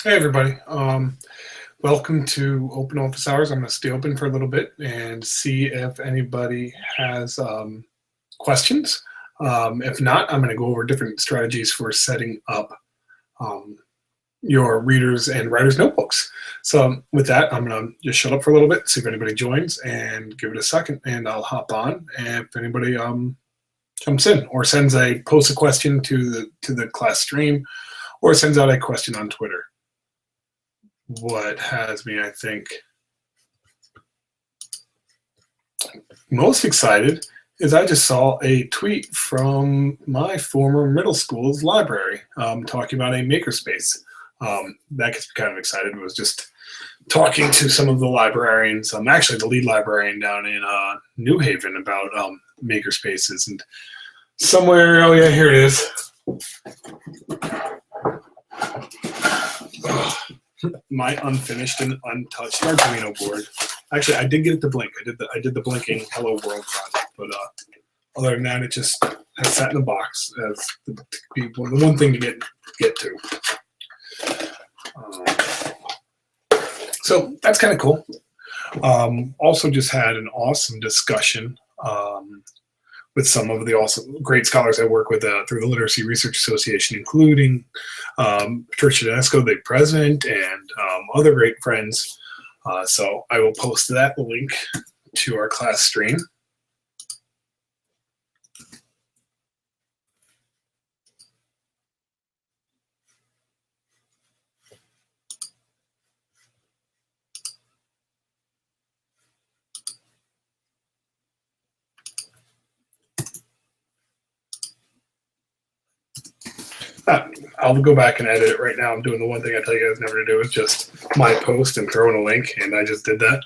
Hey everybody, welcome to Open Office Hours. I'm going to stay open for a little bit and see if anybody has questions. If not, I'm going to go over different strategies for setting up um, your readers and writers notebooks. So with that, I'm going to just shut up for a little bit, see if anybody joins, and give it a second, and I'll hop on. And if anybody jumps in or posts a question to the class stream, or sends out a question on Twitter. What has me, I think, most excited is I just saw a tweet from my former middle school's library talking about a makerspace. That gets me kind of excited. It was just talking to some of the librarians, actually the lead librarian down in New Haven, about makerspaces. And somewhere, oh yeah, here it is. My unfinished and untouched Arduino board. Actually, I did get it to blink. I did the blinking Hello World project, but other than that, it just has sat in the box as the one thing to get to. So that's kind of cool. Also, just had an awesome discussion with some of the awesome, great scholars I work with through the Literacy Research Association, including Patricia Tedesco, the president, and other great friends. So I will post that link to our class stream. I'll go back and edit it right now. I'm doing the one thing I tell you guys never to do is just my post and throw in a link, and I just did that.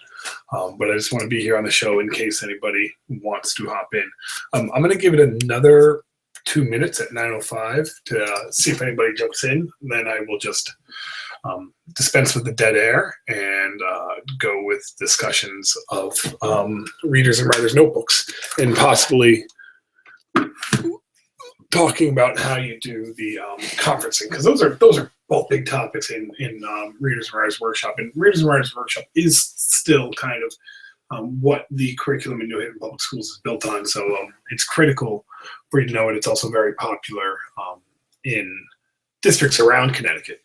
But I just want to be here on the show in case anybody wants to hop in. I'm going to give it another 2 minutes at 9:05 to see if anybody jumps in. Then I will just dispense with the dead air and go with discussions of readers and writers notebooks, and possibly talking about how you do the conferencing, because those are both big topics in Readers and Writers Workshop. And Readers and Writers Workshop is still kind of what the curriculum in New Haven Public Schools is built on. So it's critical for you to know it. It's also very popular in districts around Connecticut.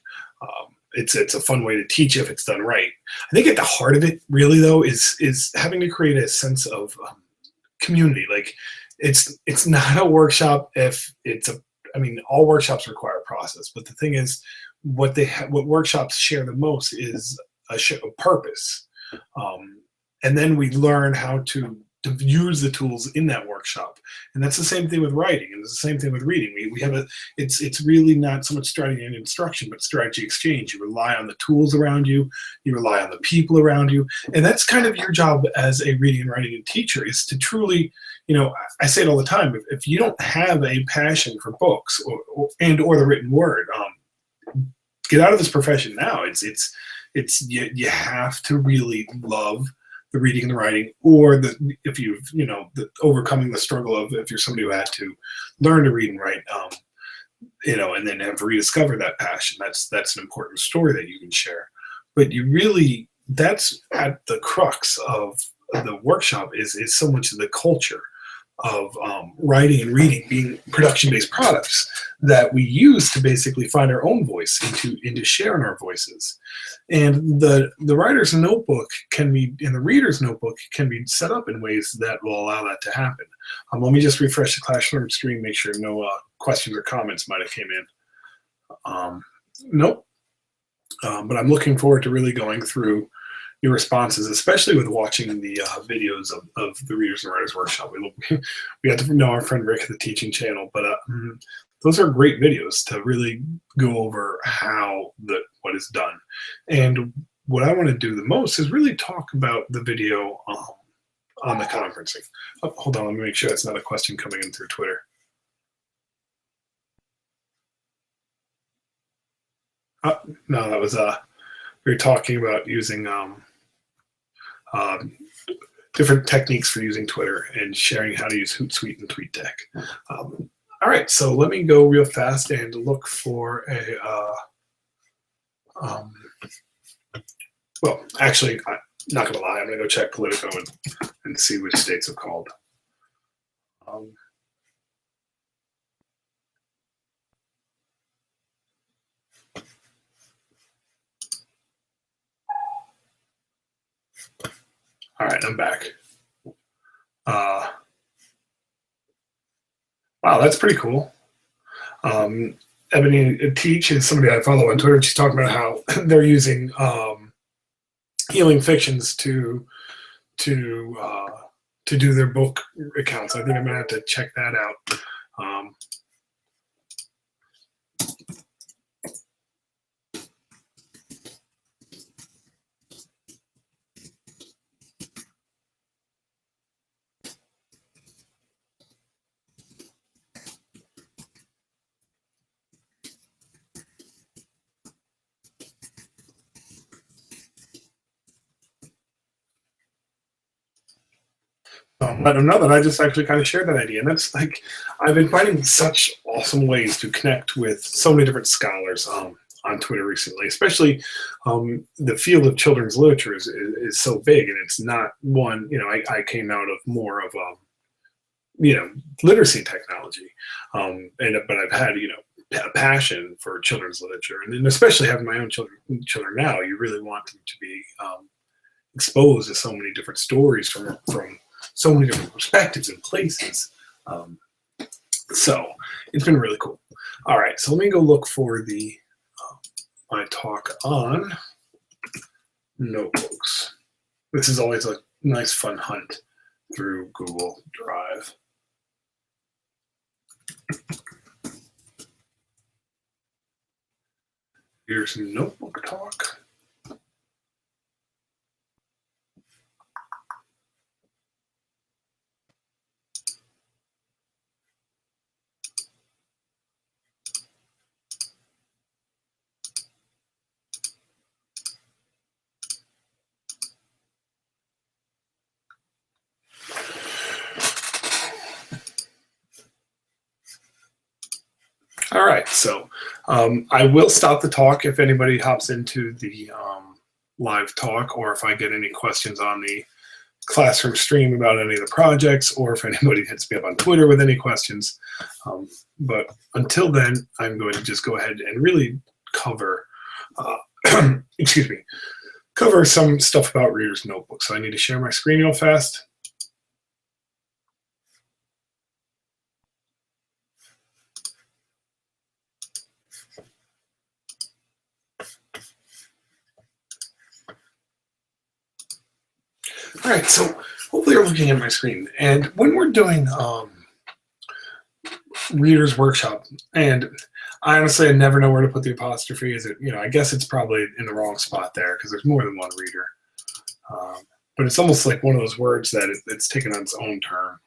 It's a fun way to teach if it's done right. I think at the heart of it, really though, is having to create a sense of community. Like, it's not a workshop if it's all workshops require a process, but the thing is, what workshops share the most is a purpose, and then we learn how to use the tools in that workshop. And that's the same thing with writing, and it's the same thing with reading. We have it's really not so much strategy and instruction, but strategy exchange. You rely on the tools around you, you rely on the people around you, and that's kind of your job as a reading and writing teacher, is to truly, I say it all the time, if you don't have a passion for books or the written word, get out of this profession now. You have to really love the reading and the writing, or overcoming the struggle of, if you're somebody who had to learn to read and write, and then have to rediscover that passion. That's an important story that you can share. But that's at the crux of the workshop is so much of the culture of writing and reading being production-based products that we use to basically find our own voice and to share in our voices. And the writer's notebook and the reader's notebook can be set up in ways that will allow that to happen. Let me just refresh the Classroom stream, make sure no questions or comments might have came in. Nope. But I'm looking forward to really going through your responses, especially with watching the videos of the Readers and Writers Workshop. We got to know our friend Rick at the Teaching Channel, but those are great videos to really go over what is done. And what I want to do the most is really talk about the video on the conferencing. Oh, hold on, let me make sure that's not a question coming in through Twitter. No, that was we were talking about using different techniques for using Twitter and sharing how to use Hootsuite and TweetDeck. All right, so let me go real fast and look for Well, actually, I'm not going to lie. I'm going to go check Politico and see which states have called. All right, I'm back. Wow, that's pretty cool. Ebony Teach is somebody I follow on Twitter. She's talking about how they're using healing fictions to do their book accounts. I think I'm gonna have to check that out. But another, I just actually kind of shared that idea, and that's like I've been finding such awesome ways to connect with so many different scholars on Twitter recently. Especially the field of children's literature is so big, and it's not one. I came out of more of literacy technology, but I've had a passion for children's literature, and then especially having my own children now, you really want them to be exposed to so many different stories from so many different perspectives and places. So it's been really cool. All right, so let me go look for my talk on notebooks. This is always a nice fun hunt through Google Drive. Here's notebook talk. All right, so I will stop the talk if anybody hops into the live talk, or if I get any questions on the classroom stream about any of the projects, or if anybody hits me up on Twitter with any questions. But until then, I'm going to just go ahead and really cover, excuse me, cover some stuff about Reader's Notebook. So I need to share my screen real fast. All right, so hopefully you're looking at my screen. And when we're doing Reader's Workshop, and I honestly never know where to put the apostrophe. Is it, I guess it's probably in the wrong spot there because there's more than one reader. But it's almost like one of those words that it's taken on its own term.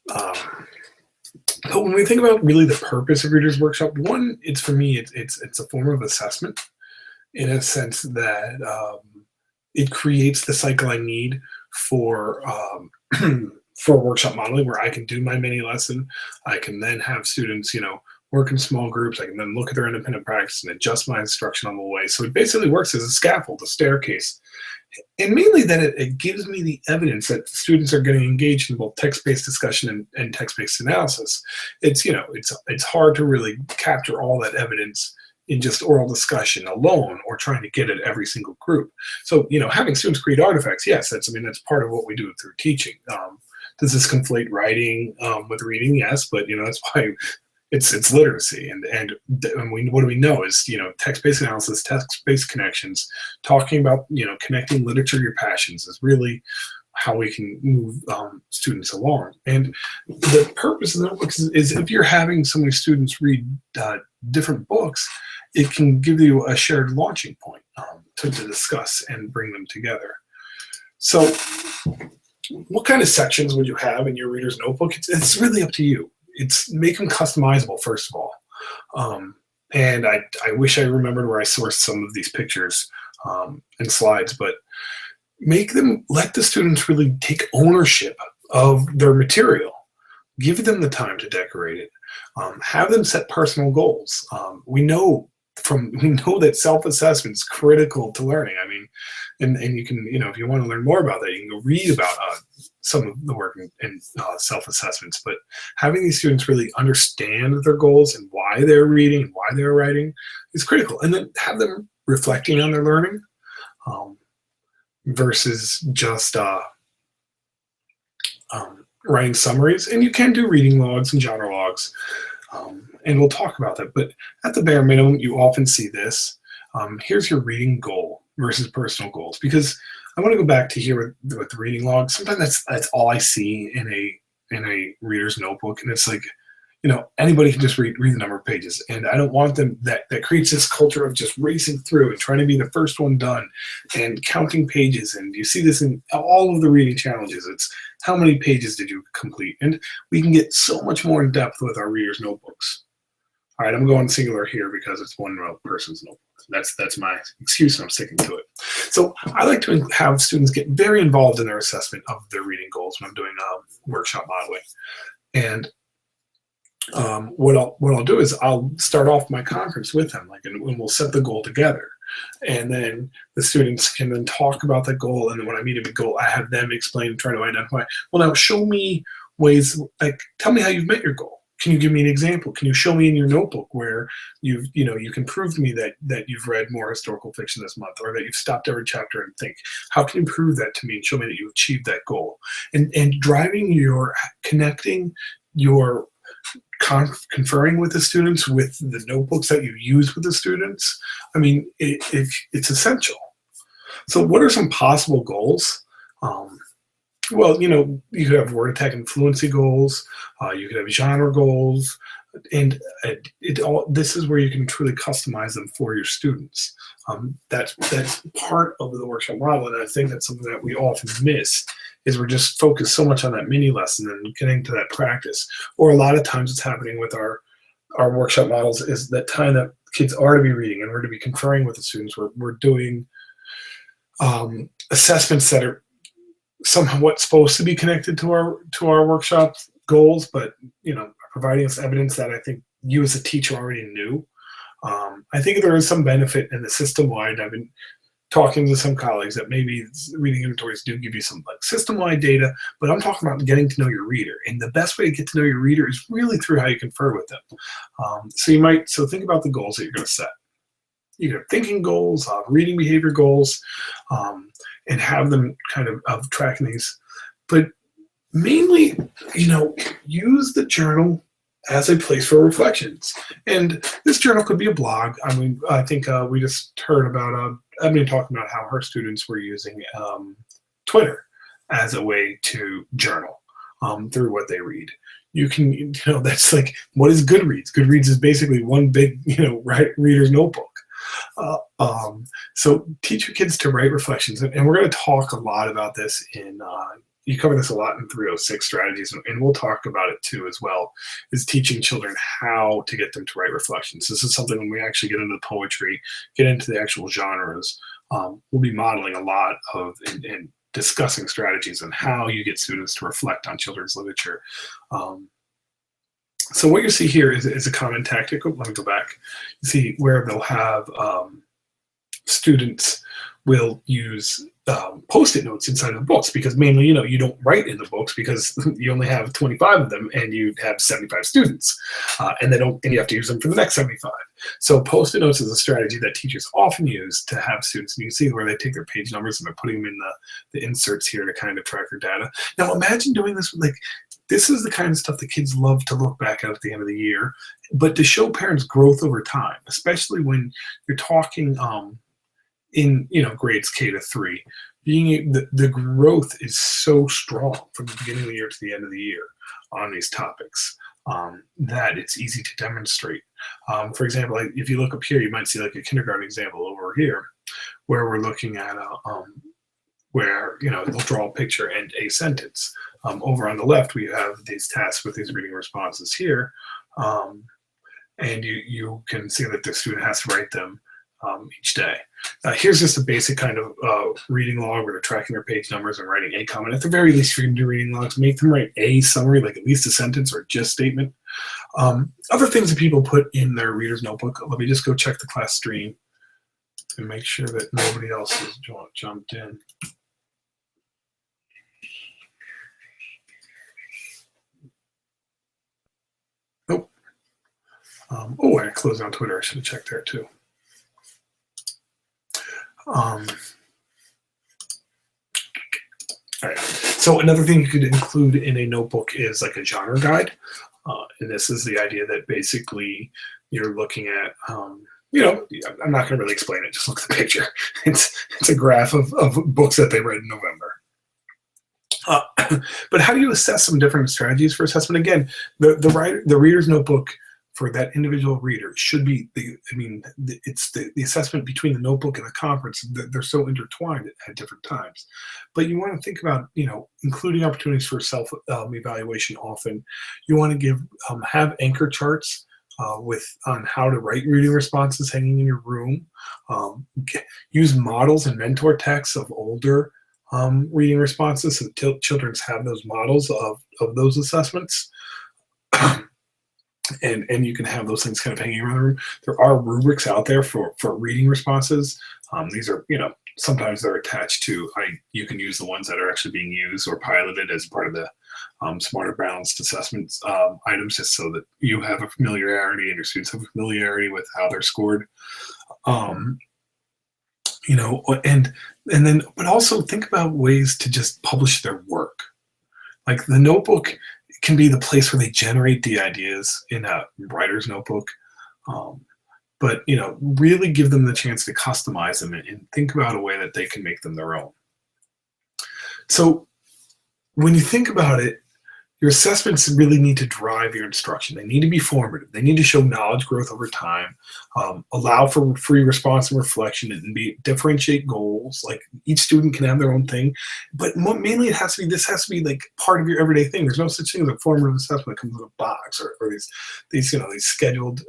But when we think about really the purpose of Reader's Workshop, one, for me, it's a form of assessment in a sense that it creates the cycle I need for workshop modeling, where I can do my mini lesson. I can then have students, work in small groups. I can then look at their independent practice and adjust my instruction on the way. So it basically works as a scaffold, a staircase. And mainly that it gives me the evidence that students are getting engaged in both text-based discussion and text-based analysis. It's hard to really capture all that evidence in just oral discussion alone, or trying to get at every single group. So, having students create artifacts, yes, that's part of what we do through teaching. Does this conflate writing with reading? Yes, but that's why it's literacy. And what do we know is text-based analysis, text-based connections, talking about connecting literature to your passions is really how we can move students along. And the purpose of the notebooks is if you're having so many students read different books, it can give you a shared launching point to discuss and bring them together. So what kind of sections would you have in your reader's notebook? It's really up to you. Make them customizable, first of all. And I wish I remembered where I sourced some of these pictures and slides, but let the students really take ownership of their material. Give them the time to decorate it. Have them set personal goals. We know we know that self-assessment is critical to learning. I mean, and you can, if you want to learn more about that, you can go read about some of the work in self-assessments. But having these students really understand their goals and why they're reading and why they're writing is critical. And then have them reflecting on their learning versus just writing summaries. And you can do reading logs and genre logs. And we'll talk about that. But at the bare minimum, you often see this. Here's your reading goal versus personal goals. Because I want to go back to here with the reading log. Sometimes that's all I see in a reader's notebook. And it's like, anybody can just read the number of pages. And I don't want them, that creates this culture of just racing through and trying to be the first one done and counting pages. And you see this in all of the reading challenges. It's how many pages did you complete? And we can get so much more in depth with our readers' notebooks. All right, I'm going singular here because it's one person's notebook. That's my excuse, and I'm sticking to it. So I like to have students get very involved in their assessment of their reading goals when I'm doing workshop modeling. And what I'll do is I'll start off my conference with them, and we'll set the goal together. And then the students can then talk about the goal. And then when I meet a big goal, I have them explain, try to identify, well, now show me ways, tell me how you've met your goal. Can you give me an example? Can you show me in your notebook where you can prove to me that you've read more historical fiction this month, or that you've stopped every chapter and think, how can you prove that to me and show me that you achieved that goal? And connecting your conferring with the students with the notebooks that you use with the students, I mean, it's essential. So what are some possible goals? Well, you could have word attack and fluency goals. You could have genre goals, and this is where you can truly customize them for your students. That's part of the workshop model, and I think that's something that we often miss. Is we're just focused so much on that mini lesson and getting to that practice. Or a lot of times, it's happening with our workshop models is that time that kids are to be reading and we're to be conferring with the students. We're doing assessments that are somewhat supposed to be connected to our workshop goals, but providing us evidence that I think you as a teacher already knew. I think there is some benefit in the system-wide. I've been talking to some colleagues that maybe reading inventories do give you some system-wide data, but I'm talking about getting to know your reader. And the best way to get to know your reader is really through how you confer with them. So think about the goals that you're going to set. Either thinking goals, reading behavior goals, and have them kind of tracking these. But mainly, use the journal as a place for reflections. And this journal could be a blog. I mean, I think we just heard about Ebony talking about how her students were using Twitter as a way to journal through what they read. You can, that's like, what is Goodreads? Goodreads is basically one big, reader's notebook. So teach your kids to write reflections, and we're going to talk a lot about this you cover this a lot in 306 strategies, and we'll talk about it too as well, is teaching children how to get them to write reflections. This is something when we actually get into poetry, get into the actual genres, we'll be modeling a lot of and discussing strategies on how you get students to reflect on children's literature. So what you see here is a common tactic. Let me go back. You see where they'll have students will use Post-it notes inside of the books, because mainly, you don't write in the books because you only have 25 of them and you have 75 students, and you have to use them for the next 75. So Post-it notes is a strategy that teachers often use to have students, and you can see where they take their page numbers and they're putting them in the inserts here to kind of track their data. Now imagine doing this with this is the kind of stuff that kids love to look back at the end of the year, but to show parents growth over time, especially when you're talking in grades K to 3, the growth is so strong from the beginning of the year to the end of the year on these topics that it's easy to demonstrate. For example, if you look up here, you might see a kindergarten example over here, where we're looking at where they'll draw a picture and a sentence. Over on the left, we have these tasks with these reading responses here, and you can see that the student has to write them each day. Here's just a basic kind of reading log where they're tracking their page numbers and writing a comment. At the very least, if you're going to do reading logs, make them write a summary, like at least a sentence or a gist statement. Other things that people put in their reader's notebook. Let me just go check the class stream and make sure that nobody else has jumped in. Nope. Oh, I closed on Twitter. I should have checked there too. All right. So another thing you could include in a notebook is like a genre guide. And this is the idea that basically you're looking at, you know, I'm not going to really explain it. Just look at the picture. It's a graph of books that they read in November. But how do you assess some different strategies for assessment? Again, the reader's notebook for that individual reader should be it's the assessment between the notebook and the conference. They're so intertwined at different times. But you want to think about, you know, including opportunities for self evaluation. Often, you want to have anchor charts on how to write reading responses hanging in your room. Use models and mentor texts of older reading responses, so children have those models of those assessments. And you can have those things kind of hanging around the room. There are rubrics out there for reading responses. These are, you know, sometimes they're attached to, you can use the ones that are actually being used or piloted as part of the Smarter Balanced Assessments items, just so that you have a familiarity and your students have a familiarity with how they're scored. You know, and then, but also think about ways to just publish their work. Like the notebook can be the place where they generate the ideas in a writer's notebook. But, you know, really give them the chance to customize them and think about a way that they can make them their own. So when you think about it, your assessments really need to drive your instruction. They need to be formative. They need to show knowledge growth over time, allow for free response and reflection, and differentiate goals. Like each student can have their own thing, but mainly this has to be like part of your everyday thing. There's no such thing as a formative assessment that comes in a box or these scheduled.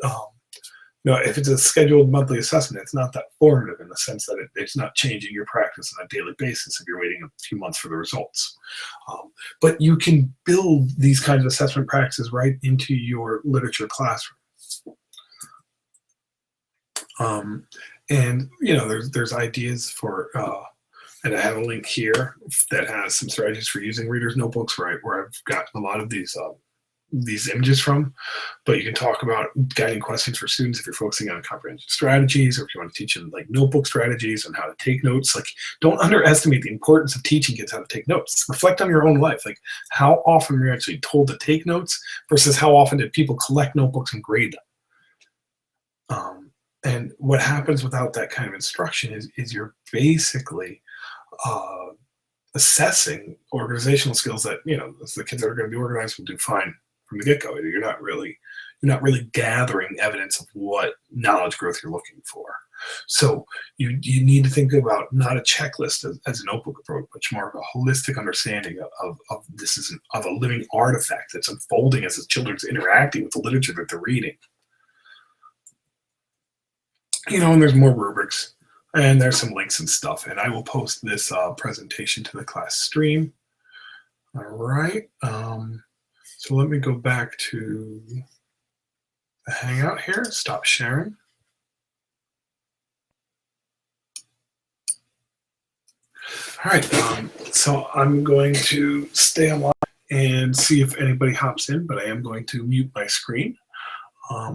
If it's a scheduled monthly assessment, it's not that formative in the sense that it's not changing your practice on a daily basis if you're waiting a few months for the results. But you can build these kinds of assessment practices right into your literature classroom. And, you know, there's ideas for, and I have a link here that has some strategies for using readers' notebooks where I've got a lot of these images from, but you can talk about guiding questions for students if you're focusing on comprehension strategies, or if you want to teach them like notebook strategies on how to take notes. Like, don't underestimate the importance of teaching kids how to take notes. Reflect on your own life. Like, how often were you actually told to take notes versus how often did people collect notebooks and grade them? And what happens without that kind of instruction is you're basically assessing organizational skills that, you know, the kids that are going to be organized will do fine from the get-go. You're not really gathering evidence of what knowledge growth you're looking for. So you need to think about not a checklist as a notebook approach, but more of a holistic understanding of a living artifact that's unfolding as the children's interacting with the literature that they're reading. You know, and there's more rubrics, and there's some links and stuff, and I will post this presentation to the class stream. All right. So let me go back to the Hangout here, stop sharing. All right, so I'm going to stay online and see if anybody hops in, but I am going to mute my screen.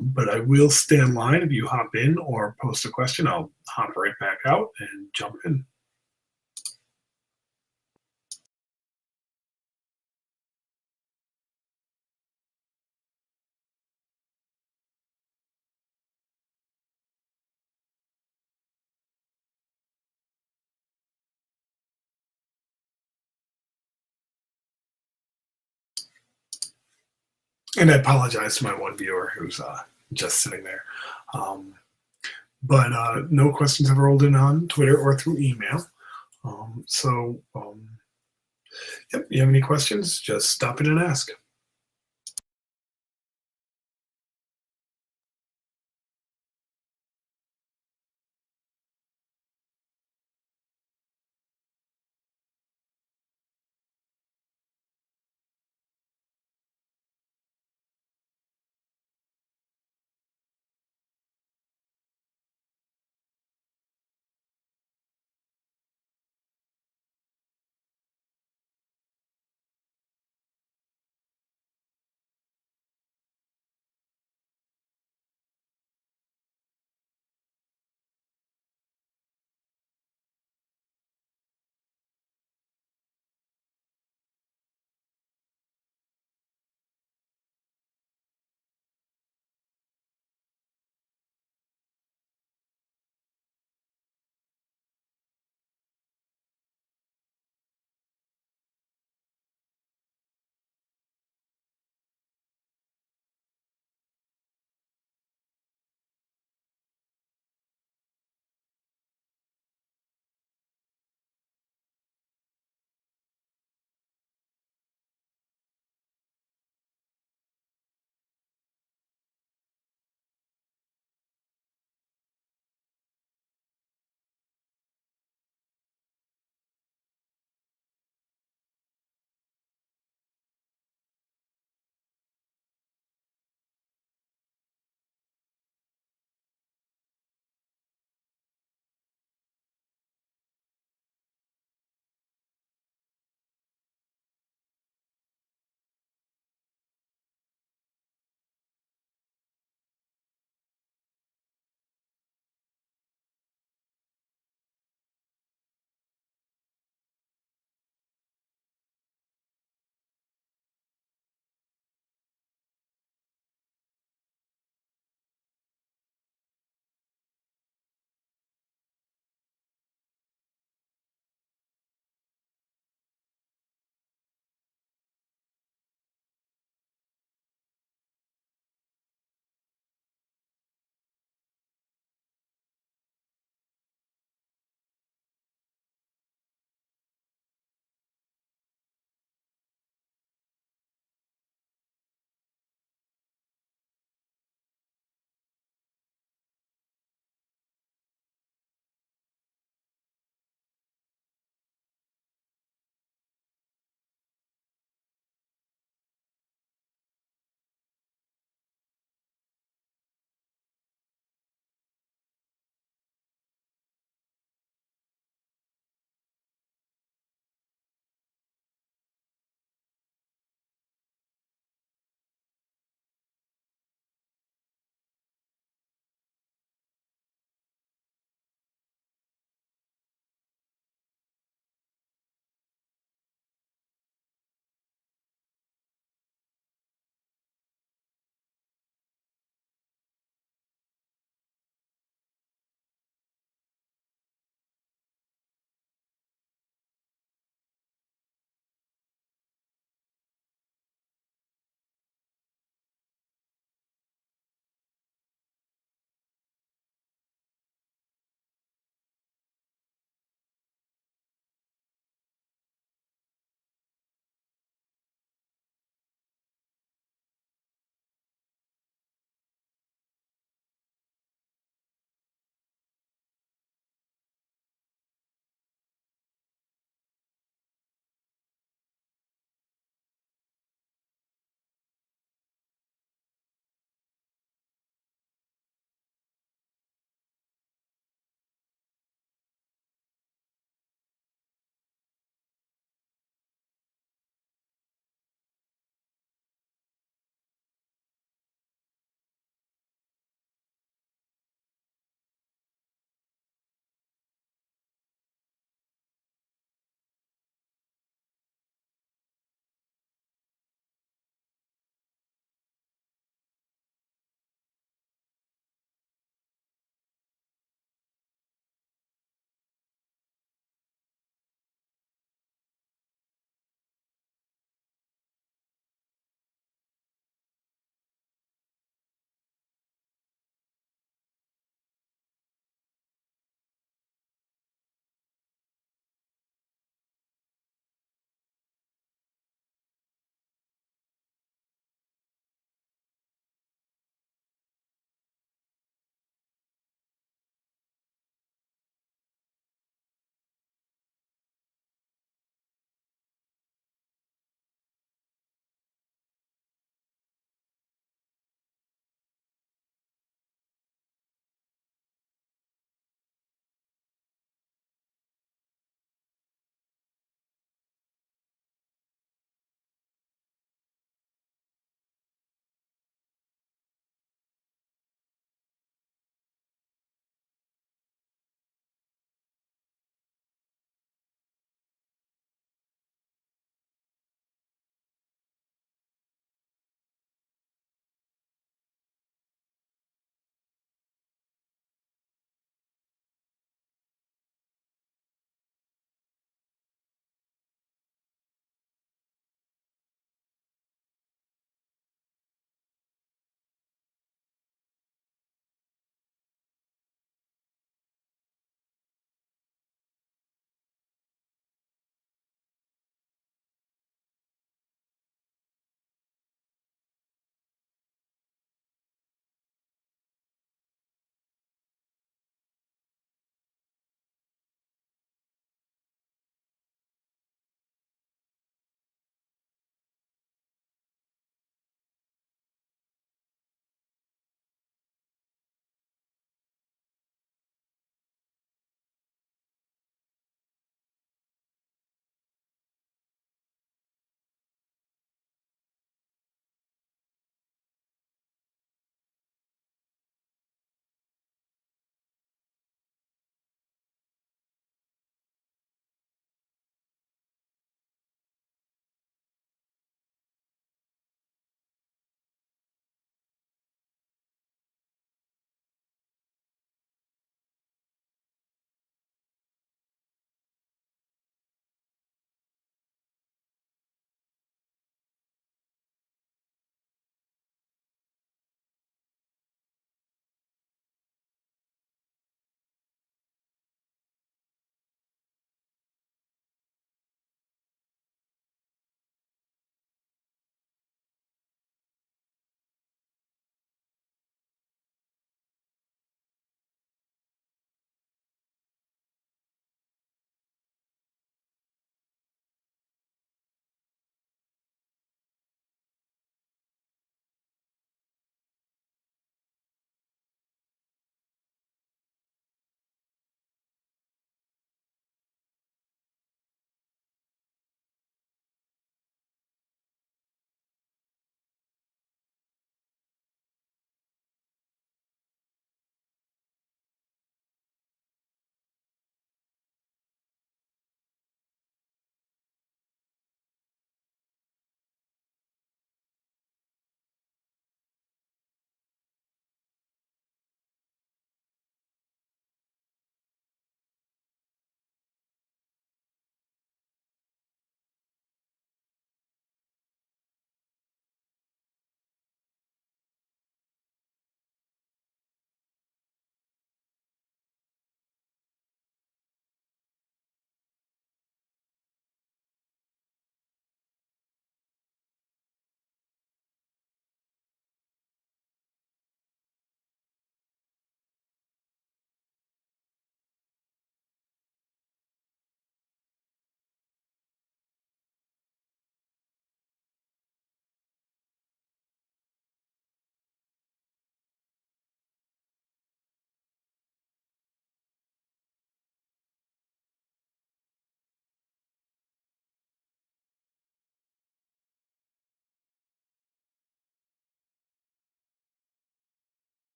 But I will stay online. If you hop in or post a question, I'll hop right back out and jump in. And I apologize to my one viewer who's just sitting there. But no questions have rolled in on Twitter or through email. Yep, you have any questions, just stop in and ask.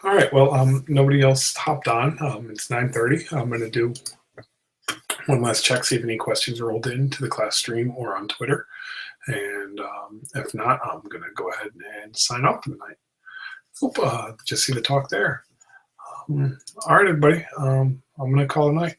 All right. Well, nobody else hopped on. It's 9:30. I'm going to do one last check, see if any questions rolled into the class stream or on Twitter. And if not, I'm going to go ahead and sign off for the night. Just see the talk there. All right, everybody. I'm going to call it a night.